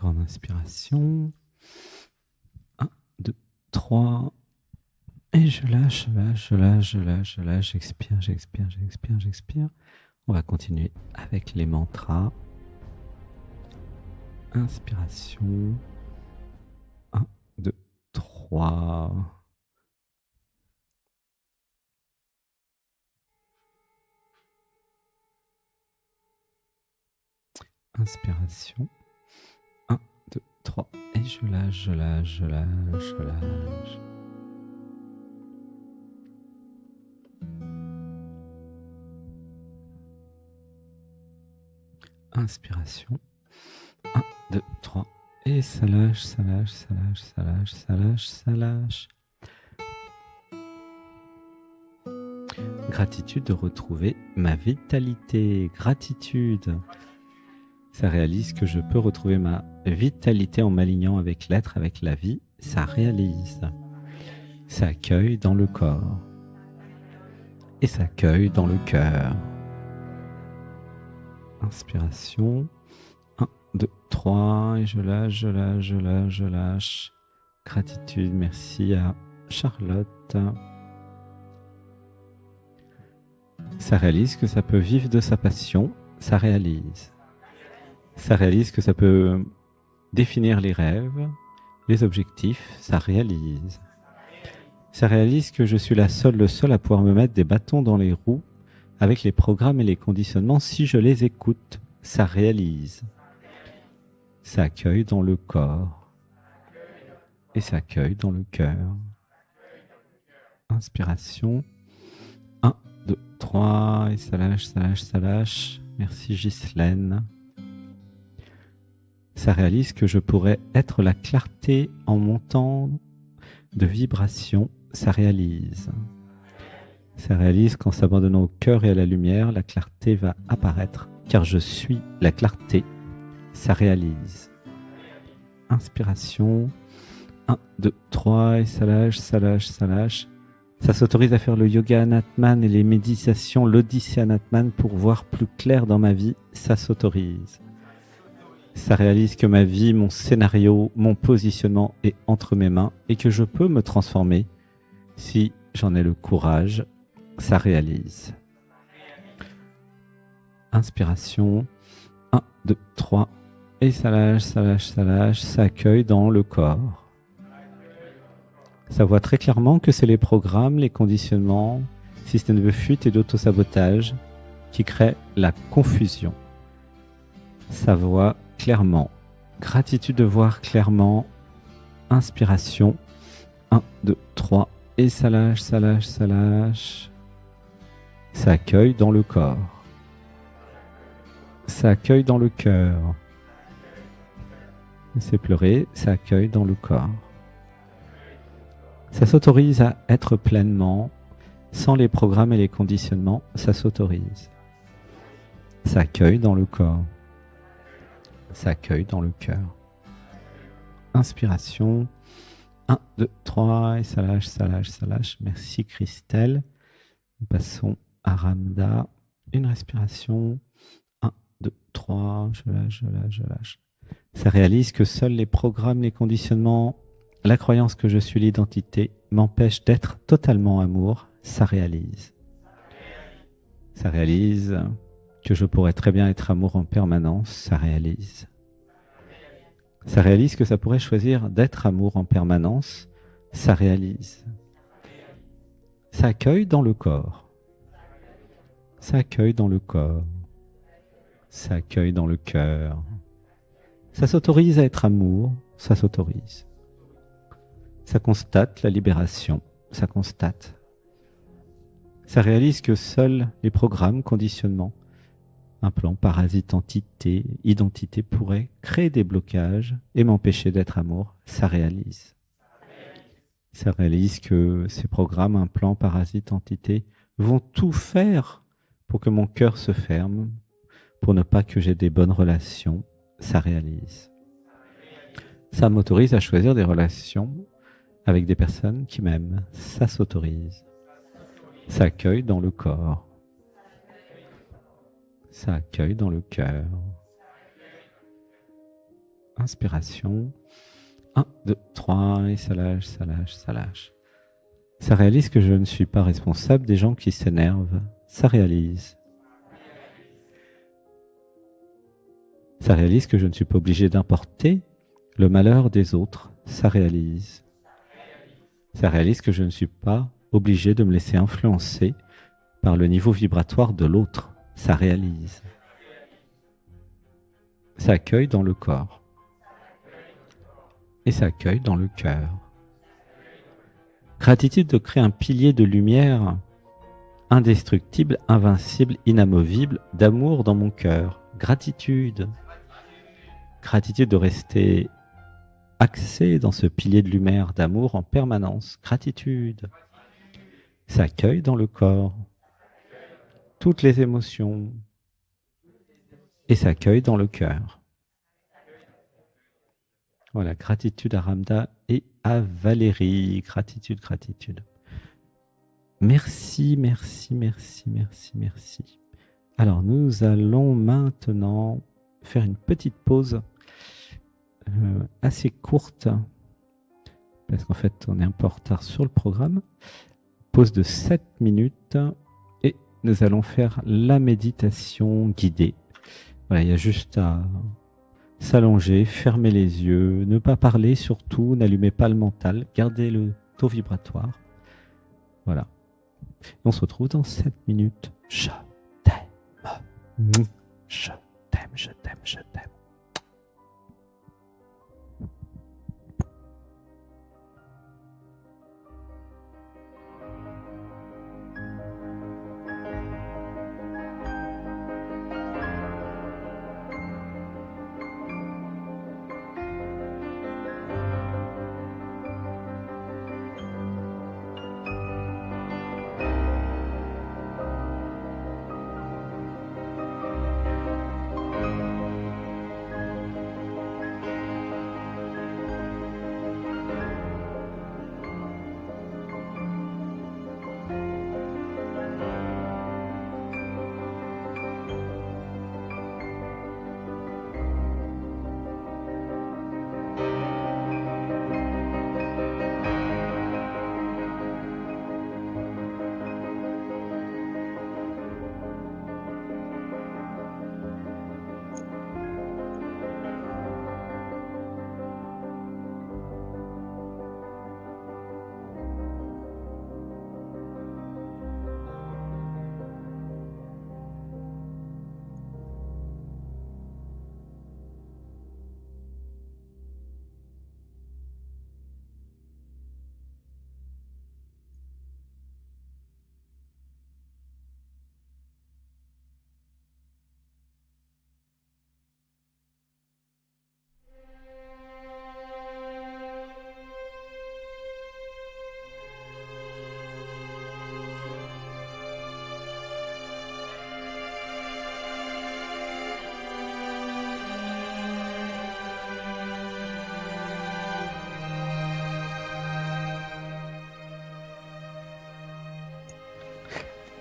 grande inspiration. 1, 2, 3. Et je lâche, je lâche, je lâche, je lâche, j'expire, j'expire, j'expire, j'expire. On va continuer avec les mantras. Inspiration. 1, 2, 3. Inspiration. 1, 2, 3. Et je lâche, je lâche, je lâche, je lâche. Inspiration. 1, 2, 3. Et ça lâche, ça lâche, ça lâche, ça lâche, ça lâche, ça lâche. Gratitude de retrouver ma vitalité. Gratitude. Ça réalise que je peux retrouver ma vitalité en m'alignant avec l'être, avec la vie. Ça réalise. Ça accueille dans le corps. Et ça accueille dans le cœur. Inspiration. 1, 2, 3. Et je lâche, je lâche, je lâche, je lâche. Gratitude. Merci à Charlotte. Ça réalise que ça peut vivre de sa passion. Ça réalise. Ça réalise que ça peut définir les rêves, les objectifs. Ça réalise. Ça réalise que je suis le seul à pouvoir me mettre des bâtons dans les roues avec les programmes et les conditionnements si je les écoute. Ça réalise. Ça accueille dans le corps. Et ça accueille dans le cœur. Inspiration. 1, 2, 3. Et ça lâche, ça lâche, ça lâche. Merci Ghislaine. Ça réalise que je pourrais être la clarté en montant de vibration. Ça réalise. Ça réalise qu'en s'abandonnant au cœur et à la lumière, la clarté va apparaître, car je suis la clarté. Ça réalise. Inspiration. 1, 2, 3, et ça lâche, ça lâche, ça lâche. Ça s'autorise à faire le yoga Anatman et les méditations, l'Odyssée Anatman pour voir plus clair dans ma vie. Ça s'autorise. Ça réalise que ma vie, mon scénario, mon positionnement est entre mes mains et que je peux me transformer si j'en ai le courage. Ça réalise. Inspiration. 1, 2, 3. Et ça lâche, ça lâche, ça lâche. Ça accueille dans le corps. Ça voit très clairement que c'est les programmes, les conditionnements, systèmes de fuite et d'autosabotage qui créent la confusion. Ça voit clairement. Gratitude de voir clairement. Inspiration. 1, 2, 3. Et ça lâche, ça lâche, ça lâche. Ça accueille dans le corps. Ça accueille dans le cœur. C'est pleurer, ça accueille dans le corps. Ça s'autorise à être pleinement, sans les programmes et les conditionnements, ça s'autorise. Ça accueille dans le corps. Ça accueille dans le cœur. Inspiration. 1, 2, 3, et ça lâche, ça lâche, ça lâche. Merci Christelle. Nous passons à Ramda. Une respiration. 1, 2, 3, je lâche, je lâche, je lâche. Ça réalise que seuls les programmes, les conditionnements, la croyance que je suis l'identité m'empêche d'être totalement amour. Ça réalise. Ça réalise que je pourrais très bien être amour en permanence. Ça réalise. Ça réalise que ça pourrait choisir d'être amour en permanence. Ça réalise. Ça accueille dans le corps. Ça accueille dans le corps. Ça accueille dans le cœur. Ça s'autorise à être amour. Ça s'autorise. Ça constate la libération. Ça constate. Ça réalise que seuls les programmes, conditionnements, implants, parasites, entités, identités pourraient créer des blocages et m'empêcher d'être amour. Ça réalise. Ça réalise que ces programmes, implants, parasites, entités vont tout faire pour que mon cœur se ferme, pour ne pas que j'ai des bonnes relations. Ça réalise. Ça m'autorise à choisir des relations avec des personnes qui m'aiment. Ça s'autorise. Ça accueille dans le corps. Ça accueille dans le cœur. inspiration. 1, 2, 3, et ça lâche, ça lâche, ça lâche. Ça réalise que je ne suis pas responsable des gens qui s'énervent. Ça réalise. Ça réalise que je ne suis pas obligé d'importer le malheur des autres. Ça réalise. Ça réalise que je ne suis pas obligé de me laisser influencer par le niveau vibratoire de l'autre. Ça réalise. Ça accueille dans le corps. Et ça accueille dans le cœur. Gratitude de créer un pilier de lumière indestructible, invincible, inamovible, d'amour dans mon cœur. Gratitude. Gratitude de rester axé dans ce pilier de lumière d'amour en permanence. Gratitude. Ça accueille dans le corps toutes les émotions. Et ça accueille dans le cœur. Voilà, gratitude à Ramda et à Valérie. Gratitude, gratitude. Merci, merci, merci, merci, merci. Alors, nous allons maintenant faire une petite pause assez courte, parce qu'en fait, on est un peu en retard sur le programme. Pause de 7 minutes et nous allons faire la méditation guidée. Voilà, il y a juste à s'allonger, fermer les yeux, ne pas parler surtout, n'allumez pas le mental, gardez le taux vibratoire. Voilà. On se retrouve dans 7 minutes. Je t'aime. Je t'aime, je t'aime, je t'aime.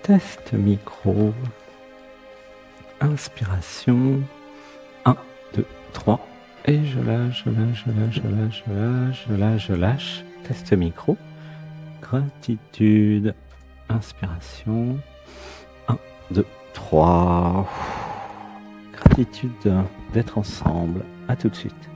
Test micro. Inspiration. 1, 2, 3. Et je lâche, je lâche, je lâche, je lâche, je lâche, je lâche, je lâche. Test micro. Gratitude. Inspiration. 1, 2, 3. Gratitude d'être ensemble. À tout de suite.